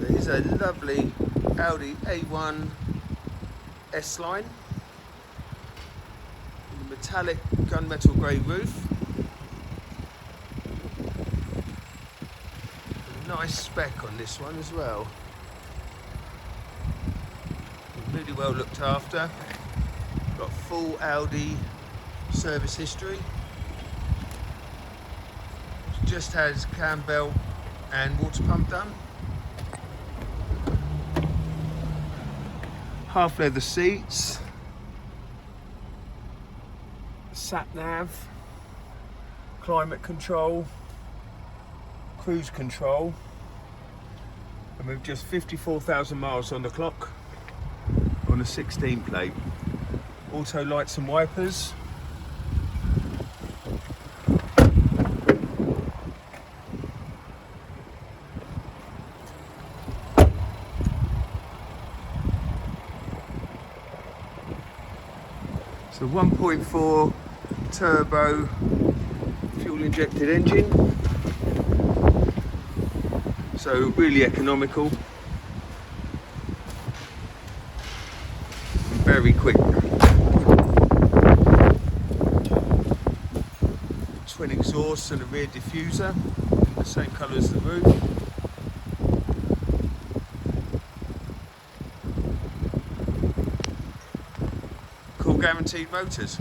Here's a lovely Audi A1 S-Line. Metallic gunmetal grey roof. A nice spec on this one as well. Really well looked after. Got full Audi service history. Just has cam belt and water pump done. Half leather seats. SATNAV, climate control, cruise control, and we've just 54,000 miles on the clock on a 16 plate. Auto lights and wipers. It's a 1.4 turbo fuel injected engine, so really economical and very quick. Twin exhausts and a rear diffuser, the same colour as the roof. Cool guaranteed motors.